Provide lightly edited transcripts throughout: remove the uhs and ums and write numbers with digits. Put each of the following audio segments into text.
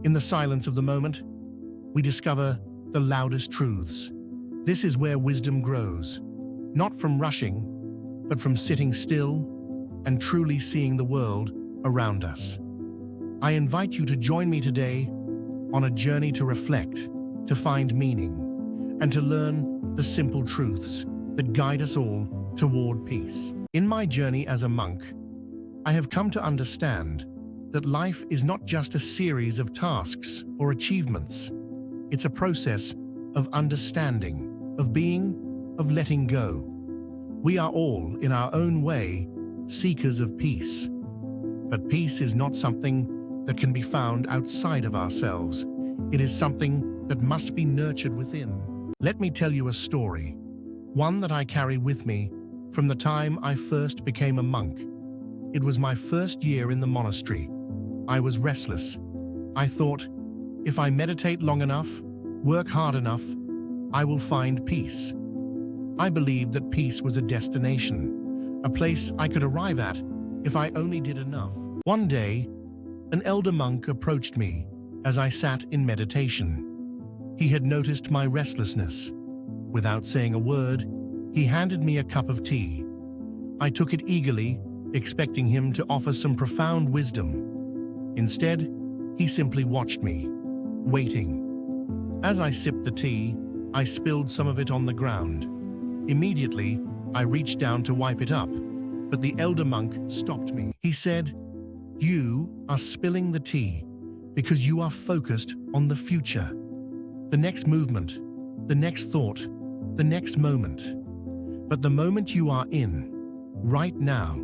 In the silence of the moment, we discover the loudest truths. This is where wisdom grows, not from rushing, but from sitting still and truly seeing the world around us. I invite you to join me today on a journey to reflect, to find meaning, and to learn the simple truths that guide us all toward peace. In my journey as a monk, I have come to understand that life is not just a series of tasks or achievements. It's a process of understanding, of being, of letting go. We are all, in our own way, seekers of peace. But peace is not something that can be found outside of ourselves. It is something that must be nurtured within. Let me tell you a story, one that I carry with me from the time I first became a monk. It was my first year in the monastery. I was restless. I thought, if I meditate long enough, work hard enough, I will find peace. I believed that peace was a destination, a place I could arrive at if I only did enough. One day, an elder monk approached me as I sat in meditation. He had noticed my restlessness. Without saying a word, he handed me a cup of tea. I took it eagerly, expecting him to offer some profound wisdom. Instead, he simply watched me, waiting. As I sipped the tea, I spilled some of it on the ground. Immediately, I reached down to wipe it up, but the elder monk stopped me. He said, "You are spilling the tea because you are focused on the future. The next movement, the next thought, the next moment. But the moment you are in, right now,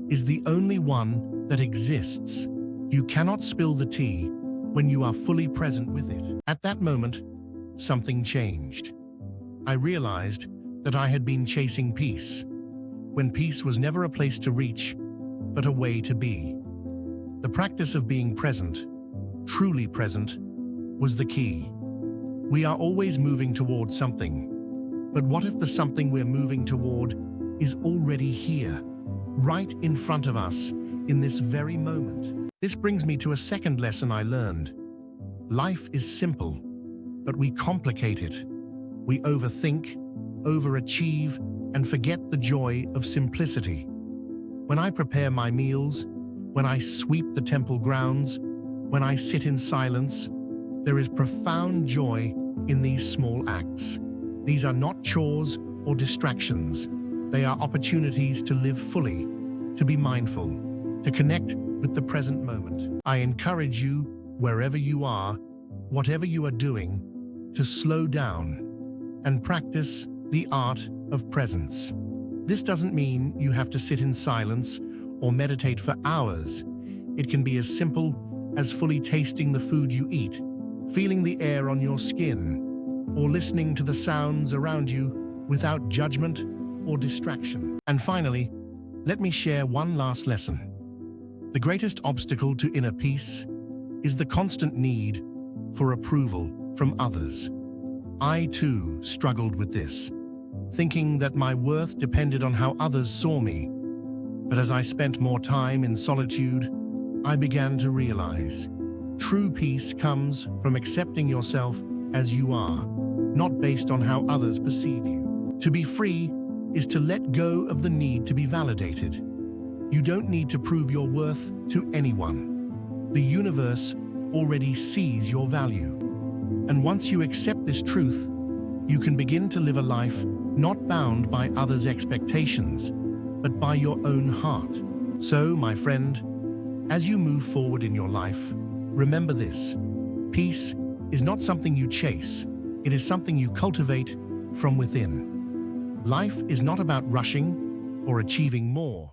is the only one that exists. You cannot spill the tea when you are fully present with it." At that moment, something changed. I realized that I had been chasing peace, when peace was never a place to reach, but a way to be. The practice of being present, truly present, was the key. We are always moving toward something, but what if the something we're moving toward is already here, right in front of us, in this very moment? This brings me to a second lesson I learned. Life is simple, but we complicate it. We overthink, overachieve, and forget the joy of simplicity. When I prepare my meals, when I sweep the temple grounds, when I sit in silence, there is profound joy in these small acts. These are not chores or distractions. They are opportunities to live fully, to be mindful, to connect with the present moment. I encourage you, wherever you are, whatever you are doing, to slow down and practice the art of presence. This doesn't mean you have to sit in silence or meditate for hours. It can be as simple as fully tasting the food you eat, feeling the air on your skin, or listening to the sounds around you without judgment or distraction. And finally, let me share one last lesson. The greatest obstacle to inner peace is the constant need for approval from others. I too struggled with this, thinking that my worth depended on how others saw me. But as I spent more time in solitude, I began to realize true peace comes from accepting yourself as you are, not based on how others perceive you. To be free is to let go of the need to be validated. You don't need to prove your worth to anyone. The universe already sees your value. And once you accept this truth, you can begin to live a life not bound by others' expectations, but by your own heart. So, my friend, as you move forward in your life, remember this: peace is not something you chase, it is something you cultivate from within. Life is not about rushing or achieving more.